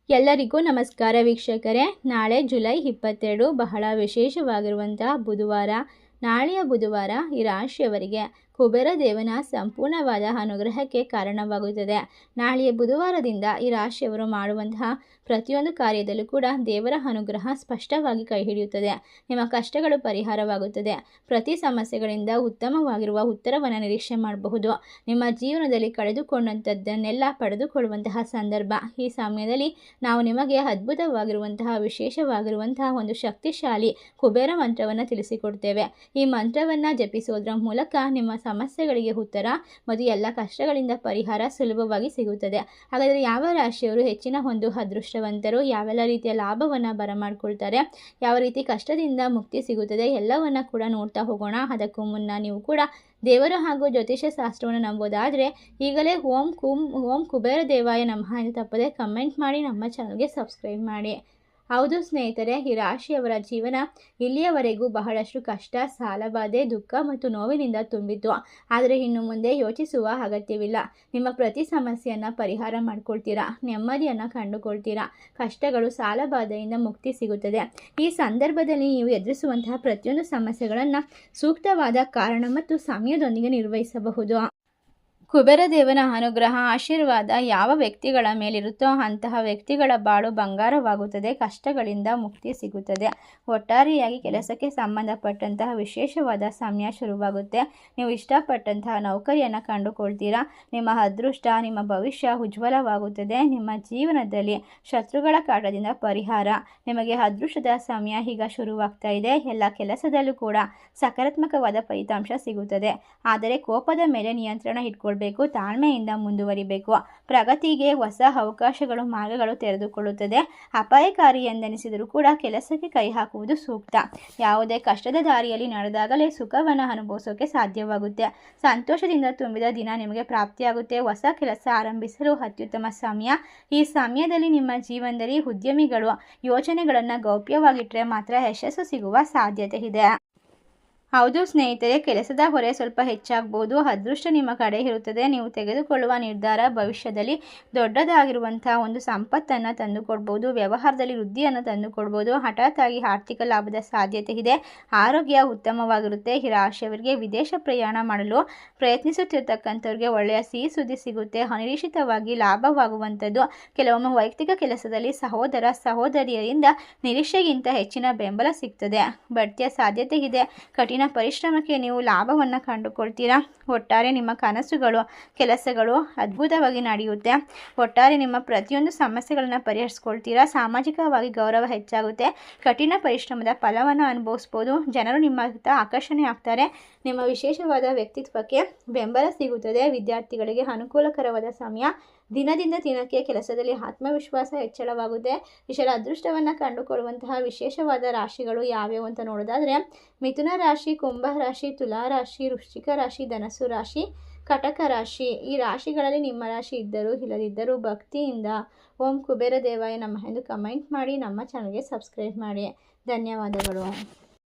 ಎಲ್ಲರಿಗೂ ನಮಸ್ಕಾರ ವೀಕ್ಷಕರೇ. ನಾಳೆ ಜುಲೈ 22 ಬಹಳ ವಿಶೇಷವಾಗಿರುವಂತಹ ಬುಧವಾರ. ನಾಳೆಯ ಬುಧವಾರ ಈ ರಾಶಿಯವರಿಗೆ ಕುಬೇರ ದೇವನ ಸಂಪೂರ್ಣವಾದ ಅನುಗ್ರಹಕ್ಕೆ ಕಾರಣವಾಗುತ್ತದೆ. ನಾಳೆಯ ಬುಧವಾರದಿಂದ ಈ ರಾಶಿಯವರು ಮಾಡುವಂತಹ ಪ್ರತಿಯೊಂದು ಕಾರ್ಯದಲ್ಲೂ ಕೂಡ ದೇವರ ಅನುಗ್ರಹ ಸ್ಪಷ್ಟವಾಗಿ ಕೈ ಹಿಡಿಯುತ್ತದೆ. ನಿಮ್ಮ ಕಷ್ಟಗಳು ಪರಿಹಾರವಾಗುತ್ತದೆ. ಪ್ರತಿ ಸಮಸ್ಯೆಗಳಿಂದ ಉತ್ತಮವಾಗಿರುವ ಉತ್ತರವನ್ನು ನಿರೀಕ್ಷೆ ಮಾಡಬಹುದು. ನಿಮ್ಮ ಜೀವನದಲ್ಲಿ ಕಳೆದುಕೊಂಡಂಥದ್ದನ್ನೆಲ್ಲ ಪಡೆದುಕೊಳ್ಳುವಂತಹ ಸಂದರ್ಭ. ಈ ಸಮಯದಲ್ಲಿ ನಾವು ನಿಮಗೆ ಅದ್ಭುತವಾಗಿರುವಂತಹ ವಿಶೇಷವಾಗಿರುವಂತಹ ಒಂದು ಶಕ್ತಿಶಾಲಿ ಕುಬೇರ ಮಂತ್ರವನ್ನು ತಿಳಿಸಿಕೊಡ್ತೇವೆ. ಈ ಮಂತ್ರವನ್ನು ಜಪಿಸೋದ್ರ ಮೂಲಕ ನಿಮ್ಮ ಸಮಸ್ಯೆಗಳಿಗೆ ಉತ್ತರ ಮತ್ತು ಎಲ್ಲ ಕಷ್ಟಗಳಿಂದ ಪರಿಹಾರ ಸುಲಭವಾಗಿ ಸಿಗುತ್ತದೆ. ಹಾಗಾದರೆ ಯಾವ ರಾಶಿಯವರು ಹೆಚ್ಚಿನ ಒಂದು ಅದೃಷ್ಟವಂತರು, ಯಾವೆಲ್ಲ ರೀತಿಯ ಲಾಭವನ್ನು ಬರಮಾಡ್ಕೊಳ್ತಾರೆ, ಯಾವ ರೀತಿ ಕಷ್ಟದಿಂದ ಮುಕ್ತಿ ಸಿಗುತ್ತದೆ ಎಲ್ಲವನ್ನ ಕೂಡ ನೋಡ್ತಾ ಹೋಗೋಣ. ಅದಕ್ಕೂ ಮುನ್ನ ನೀವು ಕೂಡ ದೇವರು ಹಾಗೂ ಜ್ಯೋತಿಷ್ಯ ಶಾಸ್ತ್ರವನ್ನು ನಂಬೋದಾದರೆ ಈಗಲೇ ಓಂ ಕುಬೇರ ದೇವಾಯ ನಮಃ ಎಂದು ತಪ್ಪದೆ ಕಮೆಂಟ್ ಮಾಡಿ ನಮ್ಮ ಚಾನಲ್ಗೆ ಸಬ್ಸ್ಕ್ರೈಬ್ ಮಾಡಿ. ಹೌದು ಸ್ನೇಹಿತರೆ, ಈ ರಾಶಿಯವರ ಜೀವನ ಇಲ್ಲಿಯವರೆಗೂ ಬಹಳಷ್ಟು ಕಷ್ಟ, ಸಾಲಬಾಧೆ, ದುಃಖ ಮತ್ತು ನೋವಿನಿಂದ ತುಂಬಿತ್ತು. ಆದರೆ ಇನ್ನು ಮುಂದೆ ಯೋಚಿಸುವ ಅಗತ್ಯವಿಲ್ಲ. ನಿಮ್ಮ ಪ್ರತಿ ಸಮಸ್ಯೆಯನ್ನು ಪರಿಹಾರ ಮಾಡ್ಕೊಳ್ತೀರಾ, ನೆಮ್ಮದಿಯನ್ನು ಕಂಡುಕೊಳ್ತೀರಾ, ಕಷ್ಟಗಳು ಸಾಲಬಾಧೆಯಿಂದ ಮುಕ್ತಿ ಸಿಗುತ್ತದೆ. ಈ ಸಂದರ್ಭದಲ್ಲಿ ನೀವು ಎದುರಿಸುವಂತಹ ಪ್ರತಿಯೊಂದು ಸಮಸ್ಯೆಗಳನ್ನು ಸೂಕ್ತವಾದ ಕಾರಣ ಮತ್ತು ಸಮಯದೊಂದಿಗೆ ನಿರ್ವಹಿಸಬಹುದು. ಕುಬೇರ ದೇವನ ಅನುಗ್ರಹ ಆಶೀರ್ವಾದ ಯಾವ ವ್ಯಕ್ತಿಗಳ ಮೇಲಿರುತ್ತೋ ಅಂತಹ ವ್ಯಕ್ತಿಗಳ ಬಾಳು ಬಂಗಾರವಾಗುತ್ತದೆ, ಕಷ್ಟಗಳಿಂದ ಮುಕ್ತಿ ಸಿಗುತ್ತದೆ. ಒಟ್ಟಾರೆಯಾಗಿ ಕೆಲಸಕ್ಕೆ ಸಂಬಂಧಪಟ್ಟಂತಹ ವಿಶೇಷವಾದ ಸಮಯ ಶುರುವಾಗುತ್ತೆ. ನೀವು ಇಷ್ಟಪಟ್ಟಂತಹ ನೌಕರಿಯನ್ನು ಕಂಡುಕೊಳ್ತೀರಾ. ನಿಮ್ಮ ಅದೃಷ್ಟ, ನಿಮ್ಮ ಭವಿಷ್ಯ ಉಜ್ವಲವಾಗುತ್ತದೆ. ನಿಮ್ಮ ಜೀವನದಲ್ಲಿ ಶತ್ರುಗಳ ಕಾಟದಿಂದ ಪರಿಹಾರ. ನಿಮಗೆ ಅದೃಷ್ಟದ ಸಮಯ ಈಗ ಶುರುವಾಗ್ತಾ ಇದೆ. ಎಲ್ಲ ಕೆಲಸದಲ್ಲೂ ಕೂಡ ಸಕಾರಾತ್ಮಕವಾದ ಫಲಿತಾಂಶ ಸಿಗುತ್ತದೆ. ಆದರೆ ಕೋಪದ ಮೇಲೆ ನಿಯಂತ್ರಣ ಇಟ್ಕೊಳ್ಬೇಕು, ತಾಳ್ಮೆಯಿಂದ ಮುಂದುವರಿಬೇಕು. ಪ್ರಗತಿಗೆ ಹೊಸ ಅವಕಾಶಗಳು, ಮಾರ್ಗಗಳು ತೆರೆದುಕೊಳ್ಳುತ್ತದೆ. ಅಪಾಯಕಾರಿ ಎಂದೆನಿಸಿದರೂ ಕೂಡ ಕೆಲಸಕ್ಕೆ ಕೈ ಹಾಕುವುದು ಸೂಕ್ತ. ಯಾವುದೇ ಕಷ್ಟದ ದಾರಿಯಲ್ಲಿ ನಡೆದಾಗಲೇ ಸುಖವನ್ನು ಅನುಭವಿಸೋಕೆ ಸಾಧ್ಯವಾಗುತ್ತೆ. ಸಂತೋಷದಿಂದ ತುಂಬಿದ ದಿನ ನಿಮಗೆ ಪ್ರಾಪ್ತಿಯಾಗುತ್ತೆ. ಹೊಸ ಕೆಲಸ ಆರಂಭಿಸಲು ಅತ್ಯುತ್ತಮ ಸಮಯ. ಈ ಸಮಯದಲ್ಲಿ ನಿಮ್ಮ ಜೀವನದಲ್ಲಿ ಉದ್ಯಮಿಗಳು ಯೋಜನೆಗಳನ್ನು ಗೌಪ್ಯವಾಗಿಟ್ಟರೆ ಮಾತ್ರ ಯಶಸ್ಸು ಸಿಗುವ ಸಾಧ್ಯತೆ ಇದೆ. ಹೌದು ಸ್ನೇಹಿತರೆ, ಕೆಲಸದ ಹೊರೆ ಸ್ವಲ್ಪ ಹೆಚ್ಚಾಗಬಹುದು. ಅದೃಷ್ಟ ನಿಮ್ಮ ಕಡೆ ಇರುತ್ತದೆ. ನೀವು ತೆಗೆದುಕೊಳ್ಳುವ ನಿರ್ಧಾರ ಭವಿಷ್ಯದಲ್ಲಿ ದೊಡ್ಡದಾಗಿರುವಂಥ ಒಂದು ಸಂಪತ್ತನ್ನು ತಂದುಕೊಡ್ಬೋದು. ವ್ಯವಹಾರದಲ್ಲಿ ವೃದ್ಧಿಯನ್ನು ತಂದುಕೊಡ್ಬೋದು. ಹಠಾತ್ ಆಗಿ ಆರ್ಥಿಕ ಲಾಭದ ಸಾಧ್ಯತೆ ಇದೆ. ಆರೋಗ್ಯ ಉತ್ತಮವಾಗಿರುತ್ತೆ. ಈ ರಾಶಿಯವರಿಗೆ ವಿದೇಶ ಪ್ರಯಾಣ ಮಾಡಲು ಪ್ರಯತ್ನಿಸುತ್ತಿರ್ತಕ್ಕಂಥವ್ರಿಗೆ ಒಳ್ಳೆಯ ಸಿಹಿ ಸುದ್ದಿ ಸಿಗುತ್ತೆ. ಅನಿರೀಕ್ಷಿತವಾಗಿ ಲಾಭವಾಗುವಂಥದ್ದು. ಕೆಲವೊಮ್ಮೆ ವೈಯಕ್ತಿಕ ಕೆಲಸದಲ್ಲಿ ಸಹೋದರ ಸಹೋದರಿಯರಿಂದ ನಿರೀಕ್ಷೆಗಿಂತ ಹೆಚ್ಚಿನ ಬೆಂಬಲ ಸಿಗ್ತದೆ. ಬಡ್ತಿಯ ಸಾಧ್ಯತೆ ಇದೆ. ಕಠಿಣ ಪರಿಶ್ರಮಕ್ಕೆ ನೀವು ಲಾಭವನ್ನು ಕಂಡುಕೊಳ್ತೀರಾ. ಒಟ್ಟಾರೆ ನಿಮ್ಮ ಕನಸುಗಳು, ಕೆಲಸಗಳು ಅದ್ಭುತವಾಗಿ ನಡೆಯುತ್ತೆ. ಒಟ್ಟಾರೆ ನಿಮ್ಮ ಪ್ರತಿಯೊಂದು ಸಮಸ್ಯೆಗಳನ್ನು ಪರಿಹರಿಸ್ಕೊಳ್ತೀರಾ. ಸಾಮಾಜಿಕವಾಗಿ ಗೌರವ ಹೆಚ್ಚಾಗುತ್ತೆ. ಕಠಿಣ ಪರಿಶ್ರಮದ ಫಲವನ್ನು ಅನುಭವಿಸ್ಬೋದು. ಜನರು ನಿಮ್ಮತ್ತ ಆಕರ್ಷಣೆ ಆಗ್ತಾರೆ. ನಿಮ್ಮ ವಿಶೇಷವಾದ ವ್ಯಕ್ತಿತ್ವಕ್ಕೆ ಬೆಂಬಲ ಸಿಗುತ್ತದೆ. ವಿದ್ಯಾರ್ಥಿಗಳಿಗೆ ಅನುಕೂಲಕರವಾದ ಸಮಯ. ದಿನದಿಂದ ದಿನಕ್ಕೆ ಕೆಲಸದಲ್ಲಿ ಆತ್ಮವಿಶ್ವಾಸ ಹೆಚ್ಚಳವಾಗುತ್ತೆ. ಇಷ್ಟರ ಅದೃಷ್ಟವನ್ನು ಕಂಡುಕೊಳ್ಳುವಂತಹ ವಿಶೇಷವಾದ ರಾಶಿಗಳು ಯಾವ್ಯಾವು ಅಂತ ನೋಡೋದಾದರೆ ಮಿಥುನ ರಾಶಿ, ಕುಂಭ ರಾಶಿ, ತುಲಾ ರಾಶಿ, ವೃಶ್ಚಿಕ ರಾಶಿ, ಧನಸ್ಸು ರಾಶಿ, ಕಟಕ ರಾಶಿ. ಈ ರಾಶಿಗಳಲ್ಲಿ ನಿಮ್ಮ ರಾಶಿ ಇದ್ದರೂ ಇಲ್ಲದಿದ್ದರೂ ಭಕ್ತಿಯಿಂದ ಓಂ ಕುಬೇರ ದೇವಾಯ ನಮಃ ಎಂದು ಕಮೆಂಟ್ ಮಾಡಿ ನಮ್ಮ ಚಾನಲ್ಗೆ ಸಬ್ಸ್ಕ್ರೈಬ್ ಮಾಡಿ. ಧನ್ಯವಾದಗಳು.